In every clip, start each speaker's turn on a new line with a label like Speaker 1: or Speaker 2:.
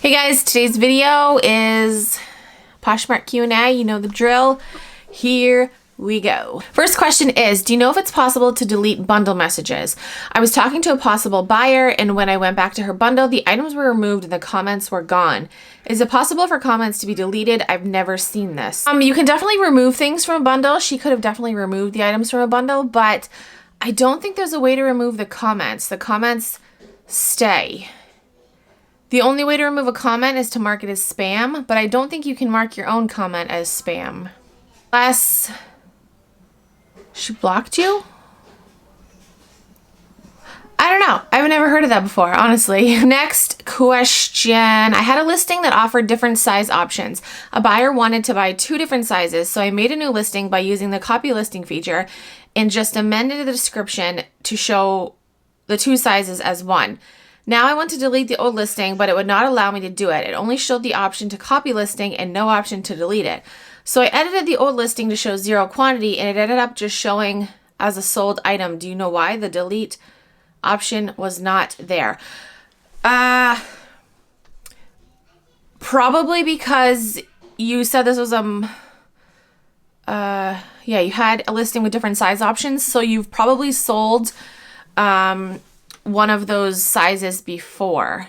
Speaker 1: Hey guys, today's video is Poshmark Q&A. You know the drill. Here we go. First question is, do you know if it's possible to delete bundle messages? I was talking to a possible buyer, and when I went back to her bundle, the items were removed and the comments were gone. Is it possible for comments to be deleted? I've never seen this. You can definitely remove things from a bundle. She could have definitely removed the items from a bundle, but I don't think there's a way to remove the comments. The comments stay. The only way to remove a comment is to mark it as spam, but I don't think you can mark your own comment as spam. Unless she blocked you? I don't know. I've never heard of that before, honestly. Next question. I had a listing that offered different size options. A buyer wanted to buy 2 different sizes, so I made a new listing by using the copy listing feature and just amended the description to show the 2 sizes as one. Now I want to delete the old listing, but it would not allow me to do it. It only showed the option to copy listing and no option to delete it. So I edited the old listing to show 0 quantity, and it ended up just showing as a sold item. Do you know why the delete option was not there? Probably because you said this was yeah, you had a listing with different size options, so you've probably sold one of those sizes before,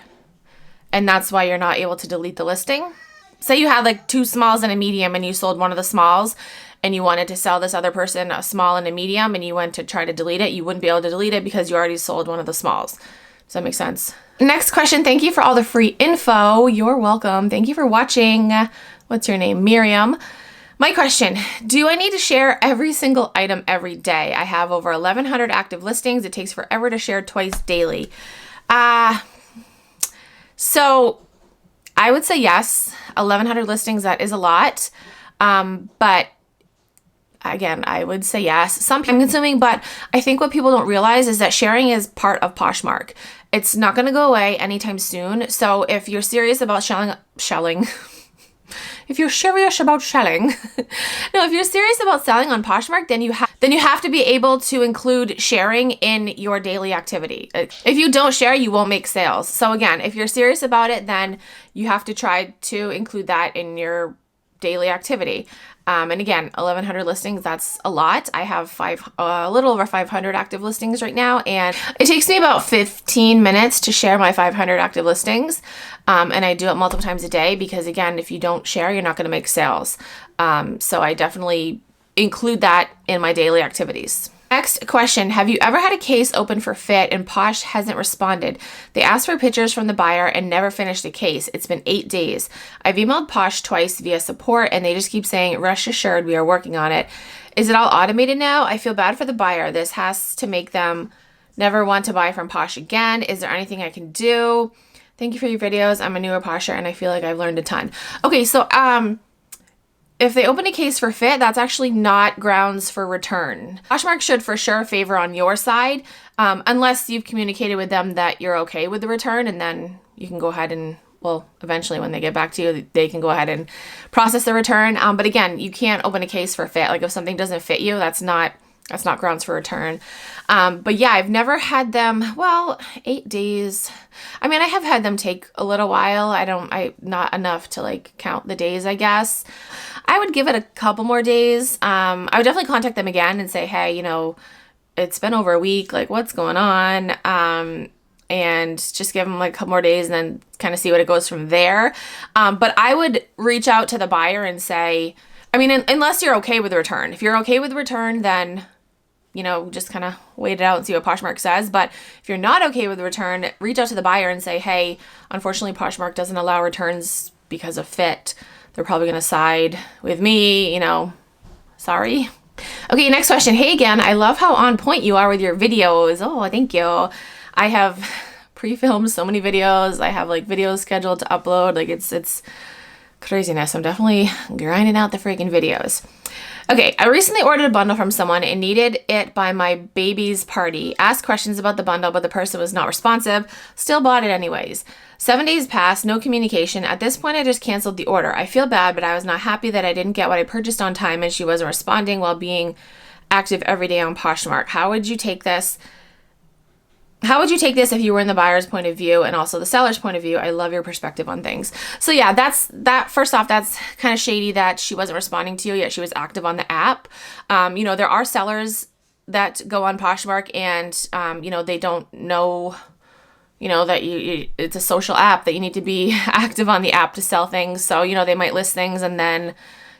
Speaker 1: and that's why you're not able to delete the listing. Say you had like 2 smalls and a medium, and you sold one of the smalls, and you wanted to sell this other person a small and a medium, and you went to try to delete it. You wouldn't be able to delete it because you already sold one of the smalls. Does that make sense? Next question. Thank you for all the free info. You're welcome. Thank you for watching. What's your name? Miriam. My question, do I need to share every single item every day? I have over 1,100 active listings. It takes forever to share twice daily. So I would say yes. 1,100 listings, that is a lot. But again, I would say yes. Some time consuming, but I think what people don't realize is that sharing is part of Poshmark. It's not going to go away anytime soon. So if you're serious about shelling, if you're serious about selling, no, if you're serious about selling on Poshmark, then you have to be able to include sharing in your daily activity. If you don't share, you won't make sales. So again, if you're serious about it, then you have to try to include that in your daily activity. And again, 1,100 listings, that's a lot. I have a little over 500 active listings right now, and it takes me about 15 minutes to share my 500 active listings. And I do it multiple times a day because, again, if you don't share, you're not going to make sales. So I definitely include that in my daily activities. Next question, have you ever had a case open for fit and Posh hasn't responded? They asked for pictures from the buyer and never finished the case. It's been 8 days. I've emailed Posh twice via support and they just keep saying, rest assured, we are working on it. Is it all automated now? I feel bad for the buyer. This has to make them never want to buy from Posh again. Is there anything I can do? Thank you for your videos. I'm a newer Posher and I feel like I've learned a ton. Okay, so if they open a case for fit, that's actually not grounds for return. Poshmark should for sure favor on your side, unless you've communicated with them that you're okay with the return, and then you can go ahead and, well, eventually when they get back to you, they can go ahead and process the return. But again, you can't open a case for fit. Like if something doesn't fit you, that's not grounds for return. But yeah, I've never had them, well, 8 days. I mean, I have had them take a little while. Not enough to like count the days, I guess. I would give it a couple more days. I would definitely contact them again and say, hey, you know, it's been over a week, like what's going on? And just give them like a couple more days and then kind of see what it goes from there. But I would reach out to the buyer and say, I mean, unless you're okay with the return. If you're okay with the return, then, you know, just kind of wait it out and see what Poshmark says. But if you're not okay with the return, reach out to the buyer and say, hey, unfortunately, Poshmark doesn't allow returns because of fit. They're probably going to side with me, you know, sorry. Okay, next question. Hey again, I love how on point you are with your videos. Oh, thank you. I have pre-filmed so many videos. I have like videos scheduled to upload. Like it's craziness. I'm definitely grinding out the freaking videos. Okay, I recently ordered a bundle from someone and needed it by my baby's party. Asked questions about the bundle, but the person was not responsive. Still bought it anyways. 7 days passed, no communication. At this point, I just canceled the order. I feel bad, but I was not happy that I didn't get what I purchased on time and she wasn't responding while being active every day on Poshmark. How would you take this? How would you take this if you were in the buyer's point of view and also the seller's point of view? I love your perspective on things. So yeah, that. First off, that's kind of shady that she wasn't responding to you, yet she was active on the app. You know, there are sellers that go on Poshmark and, you know, they don't know, you know, that it's a social app, that you need to be active on the app to sell things. So, you know, they might list things and then,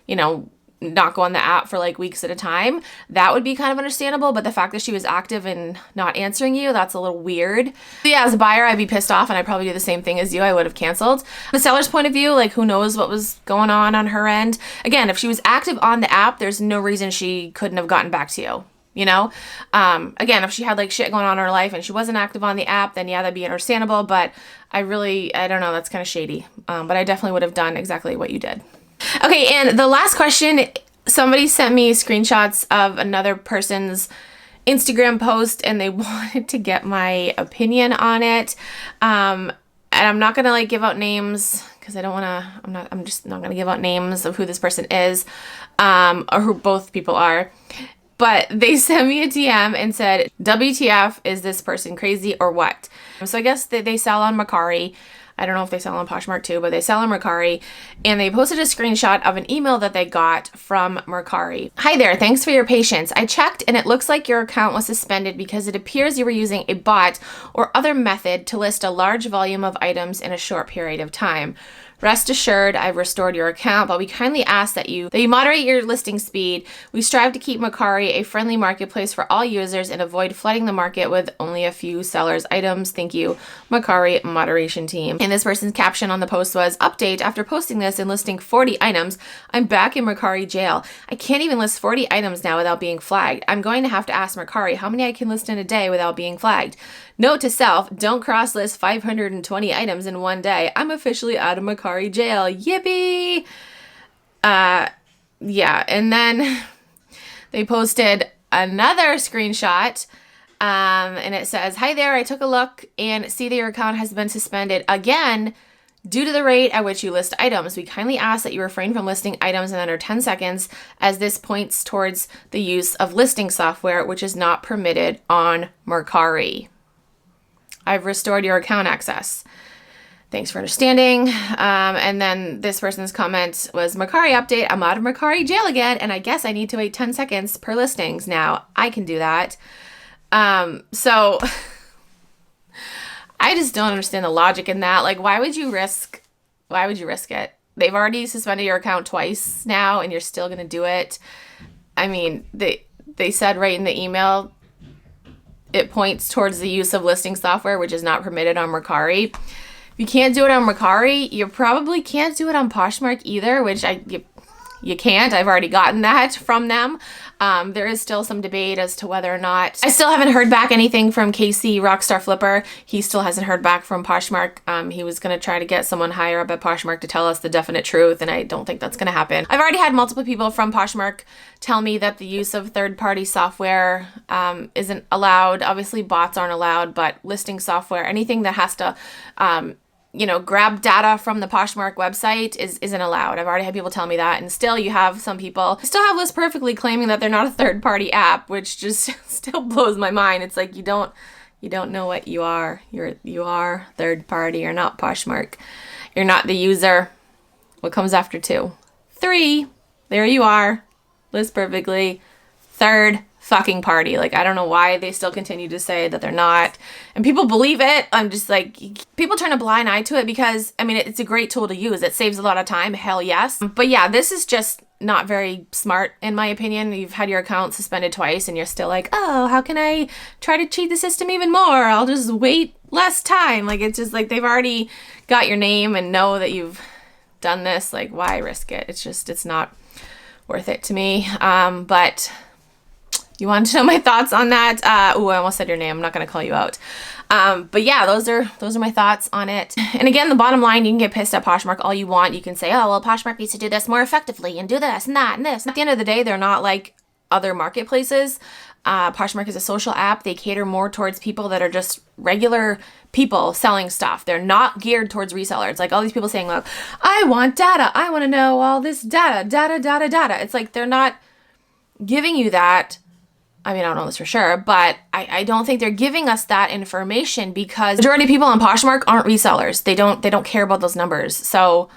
Speaker 1: you know, not go on the app for like weeks at a time. That would be kind of understandable, but the fact that she was active and not answering you, that's a little weird. But yeah, as a buyer, I'd be pissed off and I'd probably do the same thing as you. I would have canceled. The seller's point of view, like who knows what was going on her end. Again, if she was active on the app, there's no reason she couldn't have gotten back to you. You know, again, if she had like shit going on in her life and she wasn't active on the app, then yeah, that'd be understandable. But I don't know, that's kind of shady. But I definitely would have done exactly what you did. Okay, and the last question, somebody sent me screenshots of another person's Instagram post and they wanted to get my opinion on it. And I'm not gonna like give out names because I don't wanna, I'm just not gonna give out names of who this person is, or who both people are. But they sent me a DM and said, WTF, is this person crazy or what? So I guess they sell on Mercari. I don't know if they sell on Poshmark too, but they sell on Mercari. And they posted a screenshot of an email that they got from Mercari. Hi there, thanks for your patience. I checked and it looks like your account was suspended because it appears you were using a bot or other method to list a large volume of items in a short period of time. Rest assured, I've restored your account, but we kindly ask that you moderate your listing speed. We strive to keep Mercari a friendly marketplace for all users and avoid flooding the market with only a few sellers' items. Thank you, Mercari moderation team. And this person's caption on the post was, update, after posting this and listing 40 items, I'm back in Mercari jail. I can't even list 40 items now without being flagged. I'm going to have to ask Mercari how many I can list in a day without being flagged. Note to self, don't cross list 520 items in one day. I'm officially out of Mercari jail. Yippee! Yeah, and then they posted another screenshot, and it says, hi there, I took a look and see that your account has been suspended again due to the rate at which you list items. We kindly ask that you refrain from listing items in under 10 seconds as this points towards the use of listing software, which is not permitted on Mercari. I've restored your account access. Thanks for understanding. And then this person's comment was, Mercari update, I'm out of Mercari jail again, and I guess I need to wait 10 seconds per listings. Now, I can do that. So I just don't understand the logic in that. Like, why would you risk it? They've already suspended your account twice now, and you're still going to do it. I mean, they said right in the email, it points towards the use of listing software, which is not permitted on Mercari. If you can't do it on Mercari, you probably can't do it on Poshmark either, which you can't. I've already gotten that from them. There is still some debate as to whether or not. I still haven't heard back anything from Casey, Rockstar Flipper. He still hasn't heard back from Poshmark. He was going to try to get someone higher up at Poshmark to tell us the definite truth, and I don't think that's going to happen. I've already had multiple people from Poshmark tell me that the use of third-party software isn't allowed. Obviously, bots aren't allowed, but listing software, anything that has to grab data from the Poshmark website isn't allowed. I've already had people tell me that, and still you have some people still have List Perfectly claiming that they're not a third-party app, which just still blows my mind. It's like you don't know what you are. You are third-party. You're not Poshmark. You're not the user. What comes after 2? 3. There you are. List Perfectly. Third fucking party. Like, I don't know why they still continue to say that they're not, and people believe it. I'm just like, people turn a blind eye to it because, I mean, it's a great tool to use. It saves a lot of time. Hell yes. But yeah, this is just not very smart in my opinion. You've had your account suspended twice and you're still like, oh, how can I try to cheat the system even more? I'll just wait less time. Like, it's just like, they've already got your name and know that you've done this. Like, why risk it? It's not worth it to me. But you wanted to know my thoughts on that? I almost said your name. I'm not going to call you out. But yeah, those are my thoughts on it. And again, the bottom line, you can get pissed at Poshmark all you want. You can say, oh, well, Poshmark needs to do this more effectively and do this and that and this. At the end of the day, they're not like other marketplaces. Poshmark is a social app. They cater more towards people that are just regular people selling stuff. They're not geared towards resellers. Like all these people saying, like, I want data. I want to know all this data. It's like they're not giving you that I mean, I don't know this for sure, but I don't think they're giving us that information because majority of people on Poshmark aren't resellers. They don't care about those numbers. So,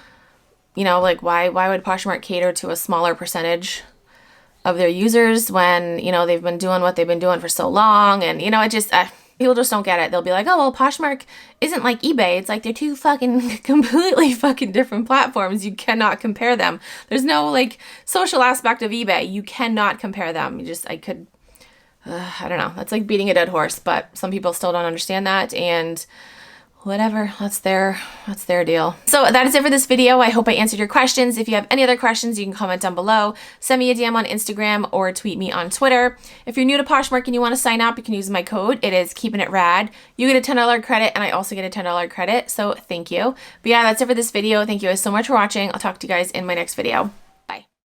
Speaker 1: you know, like why would Poshmark cater to a smaller percentage of their users when, you know, they've been doing what they've been doing for so long? And, you know, it just, people just don't get it. They'll be like, oh, well, Poshmark isn't like eBay. It's like they're two fucking completely fucking different platforms. You cannot compare them. There's no like social aspect of eBay. You cannot compare them. I don't know. That's like beating a dead horse, but some people still don't understand that, and whatever, that's their deal. So that is it for this video. I hope I answered your questions. If you have any other questions, you can comment down below. Send me a DM on Instagram or tweet me on Twitter. If you're new to Poshmark and you want to sign up, you can use my code. It is KeepinItRad. You get a $10 credit, and I also get a $10 credit, so thank you. But yeah, that's it for this video. Thank you guys so much for watching. I'll talk to you guys in my next video.